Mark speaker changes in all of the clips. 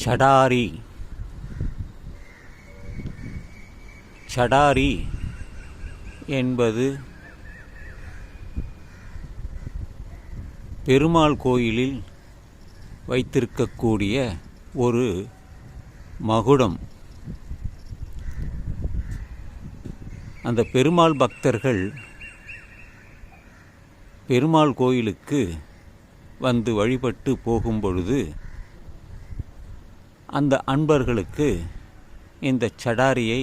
Speaker 1: சடாரி. சடாரி என்பது பெருமாள் கோயிலில் வைத்திருக்கக்கூடிய ஒரு மகுடம். அந்த பெருமாள் பக்தர்கள் பெருமாள் கோயிலுக்கு வந்து வழிபட்டு போகும் பொழுது அந்த அன்பர்களுக்கு இந்த சடாரியை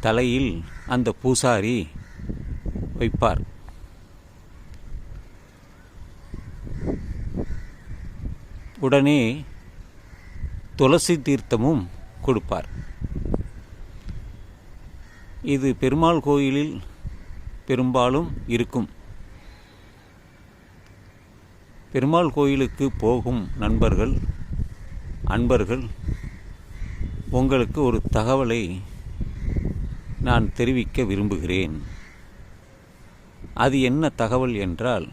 Speaker 1: தலையில் அந்த பூசாரி வைப்பார். உடனே துளசி தீர்த்தமும் கொடுப்பார். இது பெருமாள் கோயிலில் பெரும்பாலும் இருக்கும். பெருமாள் கோயிலுக்கு போகும் நண்பர்கள், அன்பர்கள், உங்களுக்கு ஒரு தகவலை நான் தெரிவிக்க விரும்புகிறேன். அது என்ன தகவல் என்றால்,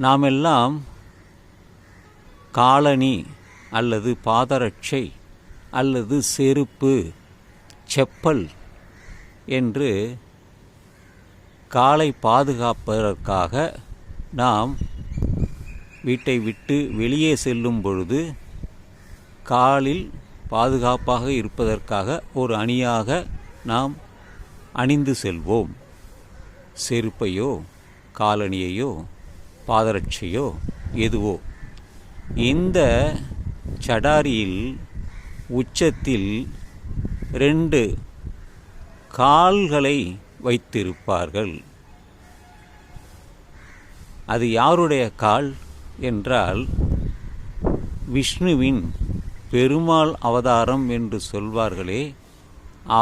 Speaker 1: நாமெல்லாம் காலணி அல்லது பாதரட்சை அல்லது செருப்பு, செப்பல் என்று காலை பாதுகாப்பதற்காக நாம் வீட்டை விட்டு வெளியே செல்லும் பொழுது காலில் பாதுகாப்பாக இருப்பதற்காக ஒரு அணியாக நாம் அணிந்து செல்வோம். செருப்பையோ காலணியையோ பாதரட்சையோ எதுவோ. இந்த சடாரியில் உச்சத்தில் 2 கால்களை வைத்திருப்பார்கள். அது யாருடைய கால் என்றால், விஷ்ணுவின் பெருமாள் அவதாரம் என்று சொல்வார்களே,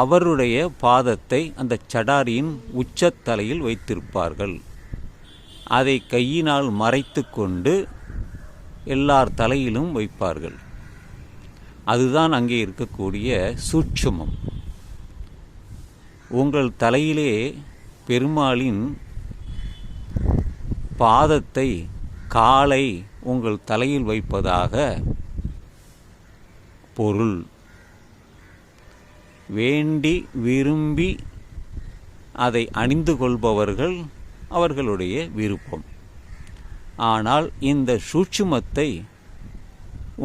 Speaker 1: அவருடைய பாதத்தை அந்த சடாரியின் உச்சத்தலையில் வைத்திருப்பார்கள். அதை கையினால் மறைத்து கொண்டு எல்லார் தலையிலும் வைப்பார்கள். அதுதான் அங்கே இருக்கக்கூடிய சூட்சுமம். உங்கள் தலையிலே பெருமாளின் பாதத்தை, காலை உங்கள் தலையில் வைப்பதாக பொருள். வேண்டி விரும்பி அதை அணிந்து கொள்பவர்கள் அவர்களுடைய விருப்பம். ஆனால் இந்த சூட்சுமத்தை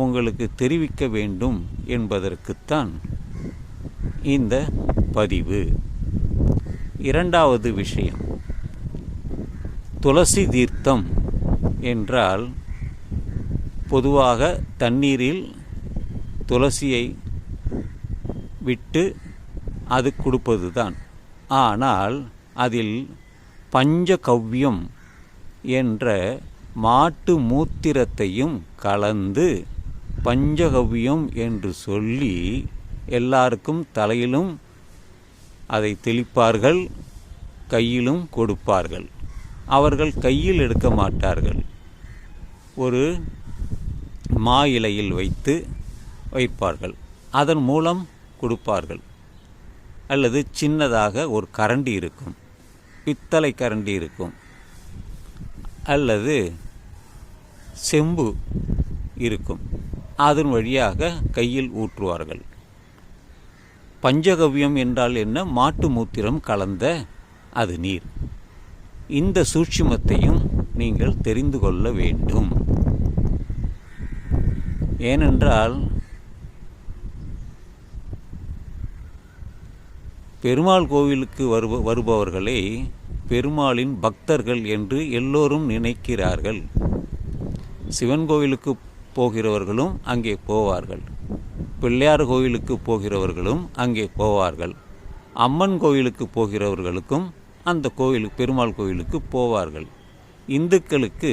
Speaker 1: உங்களுக்கு தெரிவிக்க வேண்டும் என்பதற்குத்தான் இந்த பதிவு. 2வது விஷயம், துளசி தீர்த்தம் என்றால் பொதுவாக தண்ணீரில் துளசியை விட்டு அது கொடுப்பதுதான். ஆனால் அதில் பஞ்சகவ்யம் என்ற மாட்டு மூத்திரத்தையும் கலந்து பஞ்சகவ்யம் என்று சொல்லி எல்லாருக்கும் தலையிலும் அதை தெளிப்பார்கள், கையிலும் கொடுப்பார்கள். அவர்கள் கையில் எடுக்க மாட்டார்கள், ஒரு மா இலையில் வைப்பார்கள். அதன் மூலம் கொடுப்பார்கள். அல்லது சின்னதாக ஒரு கரண்டி இருக்கும், பித்தளை கரண்டி இருக்கும், அல்லது செம்பு இருக்கும். அதன் வழியாக கையில் ஊற்றுவார்கள். பஞ்சகவ்யம் என்றால் என்ன? மாட்டு மூத்திரம் கலந்த அது நீர். இந்த சூட்சுமத்தையும் நீங்கள் தெரிந்து கொள்ள வேண்டும். ஏனென்றால் பெருமாள் கோவிலுக்கு வருபவர்களை பெருமாளின் பக்தர்கள் என்று எல்லோரும் நினைக்கிறார்கள். சிவன் கோவிலுக்கு போகிறவர்களும் அங்கே போவார்கள், பிள்ளையார் கோவிலுக்கு போகிறவர்களும் அங்கே போவார்கள், அம்மன் கோவிலுக்கு போகிறவர்களுக்கும் அந்த பெருமாள் கோவிலுக்கு போவார்கள். இந்துக்களுக்கு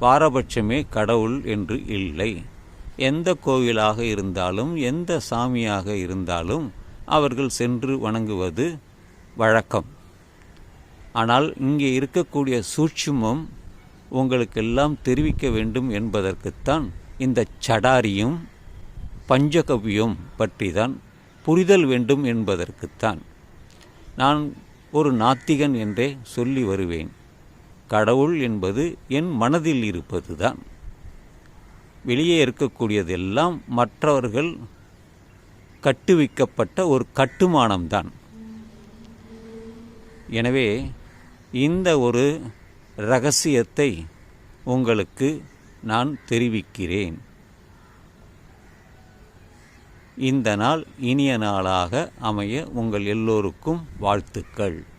Speaker 1: பாரபட்சமே கடவுள் என்று இல்லை. எந்த கோவிலாக இருந்தாலும், எந்த சாமியாக இருந்தாலும் அவர்கள் சென்று வணங்குவது வழக்கம். ஆனால் இங்கே இருக்கக்கூடிய சூட்சுமம் உங்களுக்கெல்லாம் தெரிவிக்க வேண்டும் என்பதற்குத்தான் இந்த சடாரியும் பஞ்சகவ்யம் பற்றி தான் புரிதல் வேண்டும் என்பதற்குத்தான். நான் ஒரு நாத்திகன் என்றே சொல்லி வருவேன். கடவுள் என்பது என் மனதில் இருப்பது தான். வெளியே இருக்கக்கூடியதெல்லாம் மற்றவர்கள் கட்டுவிக்கப்பட்ட ஒரு கட்டுமானம்தான். எனவே இந்த ஒரு இரகசியத்தை உங்களுக்கு நான் தெரிவிக்கிறேன். இந்த நாள் இனிய நாளாக அமைய உங்கள் எல்லோருக்கும் வாழ்த்துக்கள்.